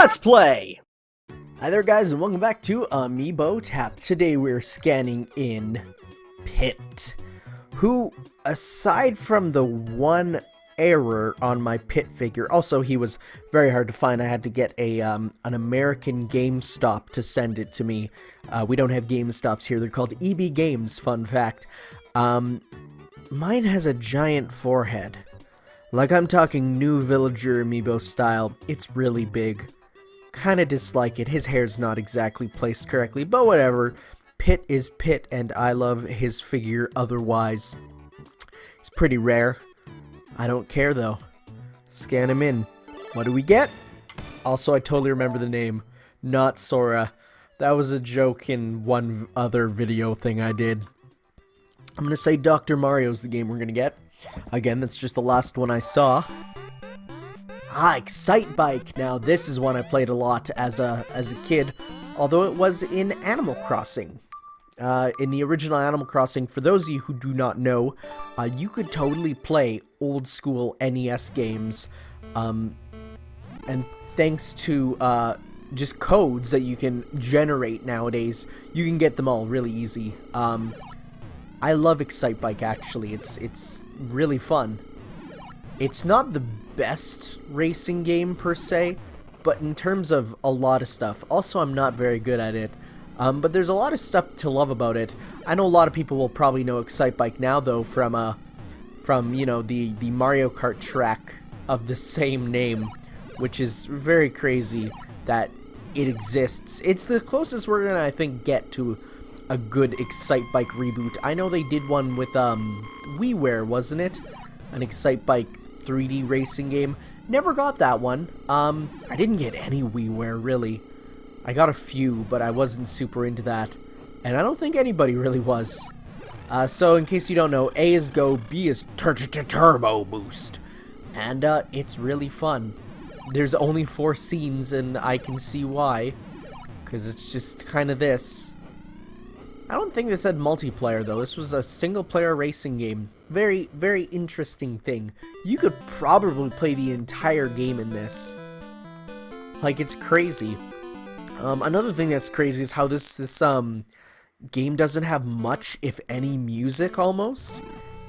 Let's play! Hi there guys and welcome back to Amiibo Tap. Today we're scanning in Pit, who, aside from the one error on my Pit figure, also he was very hard to find. I had to get a an American GameStop to send it to me. We don't have GameStops here, they're called EB Games, fun fact. Mine has a giant forehead. Like I'm talking New Villager Amiibo style. It's really big. Kinda dislike it. His hair's not exactly placed correctly, but whatever. Pit is Pit, and I love his figure otherwise. It's pretty rare. I don't care though. Scan him in. What do we get? Also, I totally remember the name. Not Sora. That was a joke in one other video thing I did. I'm gonna say Dr. Mario's the game we're gonna get. Again, that's just the last one I saw. Excitebike. Now, this is one I played a lot as a kid, although it was in Animal Crossing. In the original Animal Crossing, for those of you who do not know, you could totally play old school NES games, and thanks to just codes that you can generate nowadays, you can get them all really easy. I love Excitebike, actually. It's really fun. It's not the best racing game per se, but in terms of a lot of stuff. Also, I'm not very good at it, but there's a lot of stuff to love about it. I know a lot of people will probably know Excitebike now, though, from you know, the Mario Kart track of the same name, which is very crazy that it exists. It's the closest we're gonna, I think, get to a good Excitebike reboot. I know they did one with WiiWare, wasn't it? An Excitebike 3D racing game. Never got that one. I didn't get any WiiWare, really. I got a few, but I wasn't super into that. And I don't think anybody really was. So in case you don't know, A is Go, B is Turbo Boost. And it's really fun. There's only 4 scenes, and I can see why. Because it's just kind of this. I don't think this had multiplayer, though. This was a single-player racing game. Very, very interesting thing. You could probably play the entire game in this. Like, it's crazy. Another thing that's crazy is how this game doesn't have much, if any, music, almost.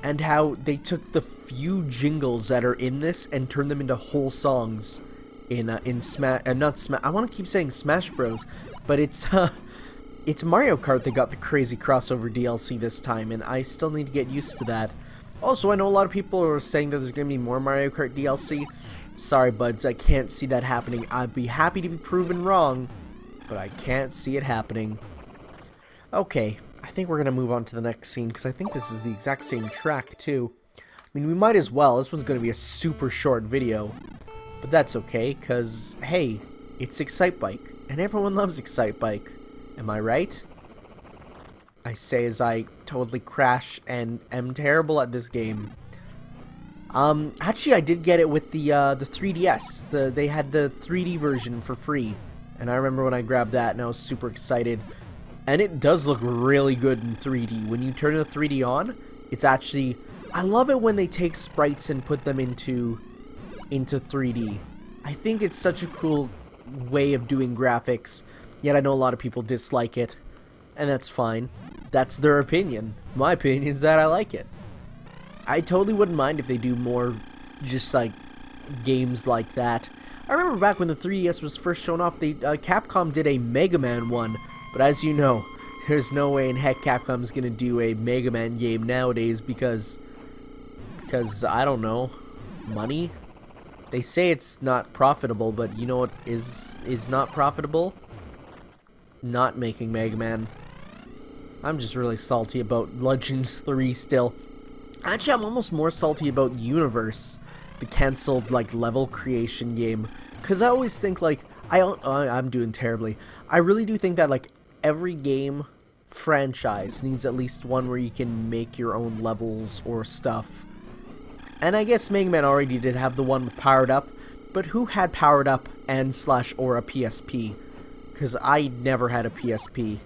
And how they took the few jingles that are in this and turned them into whole songs in Smash... not Smash... I want to keep saying Smash Bros. But it's Mario Kart that got the crazy crossover DLC this time, and I still need to get used to that. Also, I know a lot of people are saying that there's going to be more Mario Kart DLC. Sorry, buds, I can't see that happening. I'd be happy to be proven wrong, but I can't see it happening. Okay, I think we're going to move on to the next scene, because I think this is the exact same track, too. I mean, we might as well. This one's going to be a super short video, but that's okay, because, hey, it's Excitebike, and everyone loves Excitebike. Am I right? I say as I totally crash and am terrible at this game. Actually, I did get it with the 3DS. They had the 3D version for free, and I remember when I grabbed that, and I was super excited. And it does look really good in 3D. When you turn the 3D on, it's actually... I love it when they take sprites and put them into 3D. I think it's such a cool way of doing graphics. Yet I know a lot of people dislike it, and that's fine. That's their opinion. My opinion is that I like it. I totally wouldn't mind if they do more just like games like that. I remember back when the 3DS was first shown off, Capcom did a Mega Man one, but as you know, there's no way in heck Capcom's gonna do a Mega Man game nowadays because I don't know, money? They say it's not profitable, but you know what is not profitable? Not making Mega Man. I'm just really salty about Legends 3 still. Actually, I'm almost more salty about Universe, the cancelled like level creation game, because I always think like I'm doing terribly. I really do think that like every game franchise needs at least one where you can make your own levels or stuff. And I guess Mega Man already did have the one with Powered Up, but who had Powered Up and / or a PSP? Because I never had a PSP,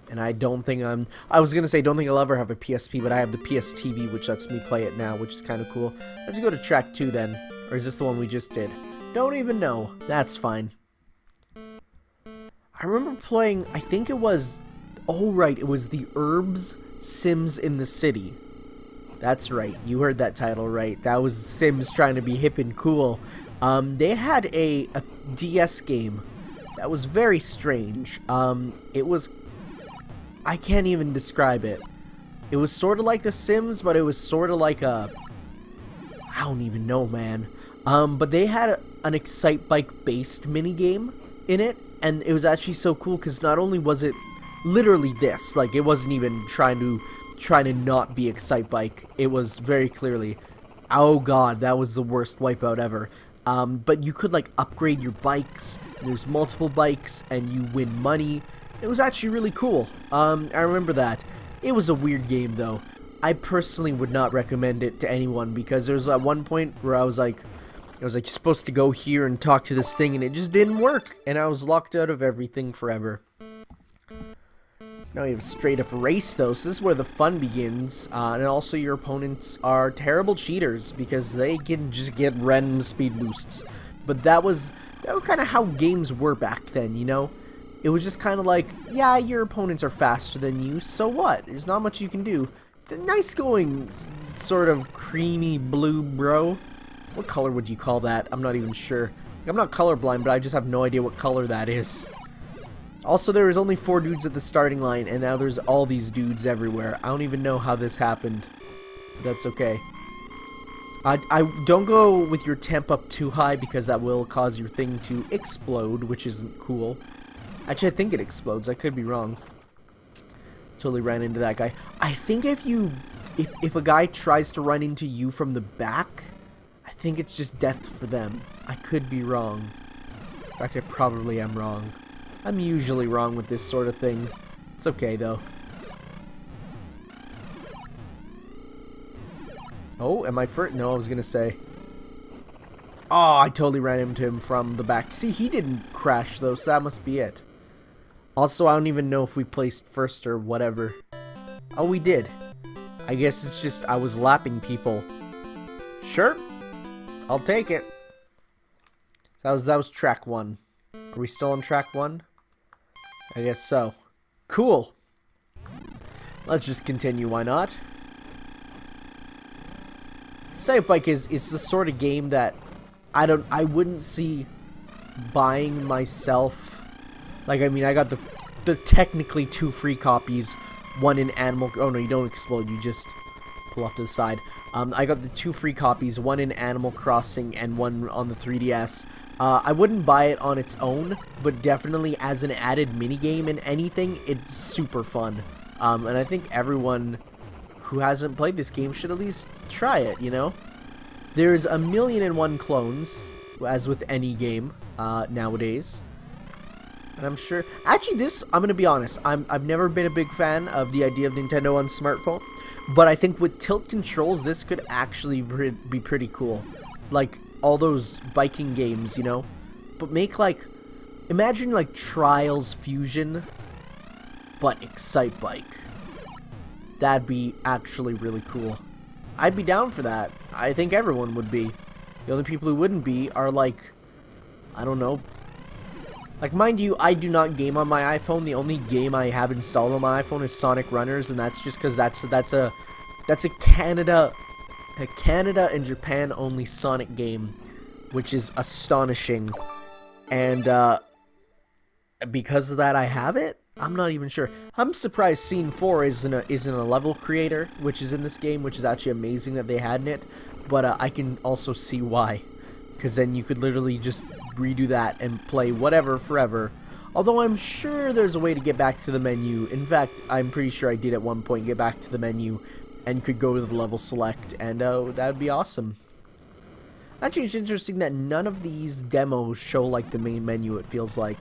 and I don't think I was gonna say don't think I'll ever have a PSP, but I have the PS TV, which lets me play it now, which is kind of cool. Let's go to track 2 then, or is this the one we just did? Don't even know. That's fine. I remember playing, I think it was, oh right, it was the Herbs Sims in the City. That's right, you heard that title right. That was Sims trying to be hip and cool. They had a DS game that was very strange. It was, I can't even describe it. It was sort of like The Sims, but it was sort of like a, I don't even know, man. But they had an Excitebike based minigame in it, and it was actually so cool because not only was it literally this, like it wasn't even trying to not be Excitebike. It was very clearly, oh god, that was the worst Wipeout ever. But you could like upgrade your bikes. There's multiple bikes, and you win money. It was actually really cool. I remember that. It was a weird game though. I personally would not recommend it to anyone because there was at one point where I was like, you're supposed to go here and talk to this thing, and it just didn't work, and I was locked out of everything forever. Now you have a straight up race though, so this is where the fun begins, and also your opponents are terrible cheaters because they can just get random speed boosts. But that was kind of how games were back then, you know? It was just kind of like, yeah, your opponents are faster than you, so what? There's not much you can do. Nice going, sort of creamy blue, bro. What color would you call that? I'm not even sure. I'm not colorblind, but I just have no idea what color that is. Also, there was only 4 dudes at the starting line, and now there's all these dudes everywhere. I don't even know how this happened. But that's okay. I don't go with your temp up too high because that will cause your thing to explode, which isn't cool. Actually, I think it explodes. I could be wrong. Totally ran into that guy. I think if a guy tries to run into you from the back, I think it's just death for them. I could be wrong. In fact, I probably am wrong. I'm usually wrong with this sort of thing. It's okay, though. Oh, am I first? No, I was gonna say. Oh, I totally ran into him from the back. See, he didn't crash, though, so that must be it. Also, I don't even know if we placed first or whatever. Oh, we did. I guess it's just I was lapping people. Sure. I'll take it. So that was track 1. Are we still on track 1? I guess so. Cool. Let's just continue, why not? Excitebike is the sort of game that I wouldn't see buying myself. Like, I mean, I got the technically 2 free copies, one in Animal. Oh no, you don't explode. You just pull off to the side. I got the 2 free copies, one in Animal Crossing and one on the 3DS. I wouldn't buy it on its own, but definitely as an added minigame in anything, it's super fun. And I think everyone who hasn't played this game should at least try it, you know? There's 1,000,001 clones, as with any game nowadays. And I'm sure... Actually, I'm going to be honest. I've never been a big fan of the idea of Nintendo on smartphone. But I think with tilt controls, this could actually be pretty cool. Like, all those biking games, you know? But make, like... Imagine, like, Trials Fusion, but Excitebike. That'd be actually really cool. I'd be down for that. I think everyone would be. The only people who wouldn't be are, like... I don't know... Like, mind you, I do not game on my iPhone. The only game I have installed on my iPhone is Sonic Runners, and that's just because that's a Canada and Japan only Sonic game, which is astonishing. And because of that, I have it. I'm not even sure. I'm surprised Scene 4 isn't a level creator, which is in this game, which is actually amazing that they had in it. But I can also see why, because then you could literally just redo that and play whatever forever. Although I'm sure there's a way to get back to the menu. In fact, I'm pretty sure I did at one point get back to the menu and could go to the level select, and that would be awesome. Actually, it's interesting that none of these demos show like the main menu, it feels like.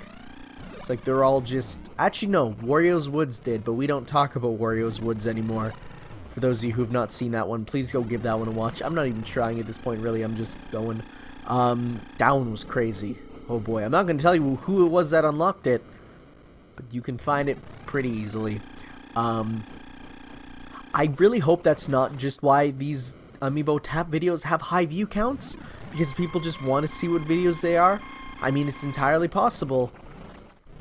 It's like they're all just... Actually, no, Wario's Woods did, but we don't talk about Wario's Woods anymore. For those of you who have not seen that one, please go give that one a watch. I'm not even trying at this point, really. I'm just going... that one was crazy. Oh boy, I'm not going to tell you who it was that unlocked it, but you can find it pretty easily. I really hope that's not just why these Amiibo tap videos have high view counts, because people just want to see what videos they are. I mean, it's entirely possible,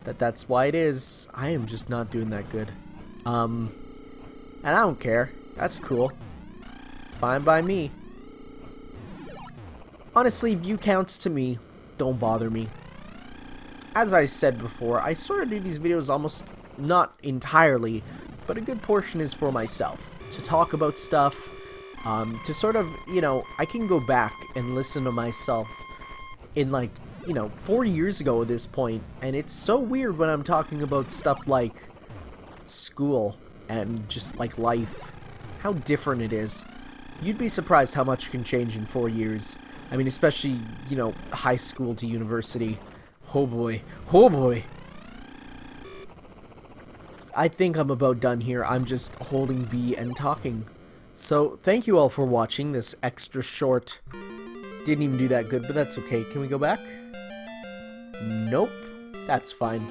That's why it is. I am just not doing that good. And I don't care. That's cool. Fine by me. Honestly, view counts to me don't bother me. As I said before, I sort of do these videos almost not entirely, but a good portion is for myself. To talk about stuff, to sort of, you know, I can go back and listen to myself in like, you know, 4 years ago at this point, and it's so weird when I'm talking about stuff like school and just like life, how different it is. You'd be surprised how much can change in 4 years. I mean, especially, you know, high school to university. Oh boy. Oh boy. I think I'm about done here. I'm just holding B and talking. So, thank you all for watching this extra short. Didn't even do that good, but that's okay. Can we go back? Nope. That's fine.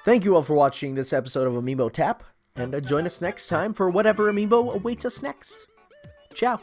Thank you all for watching this episode of Amiibo Tap, and join us next time for whatever Amiibo awaits us next. Ciao.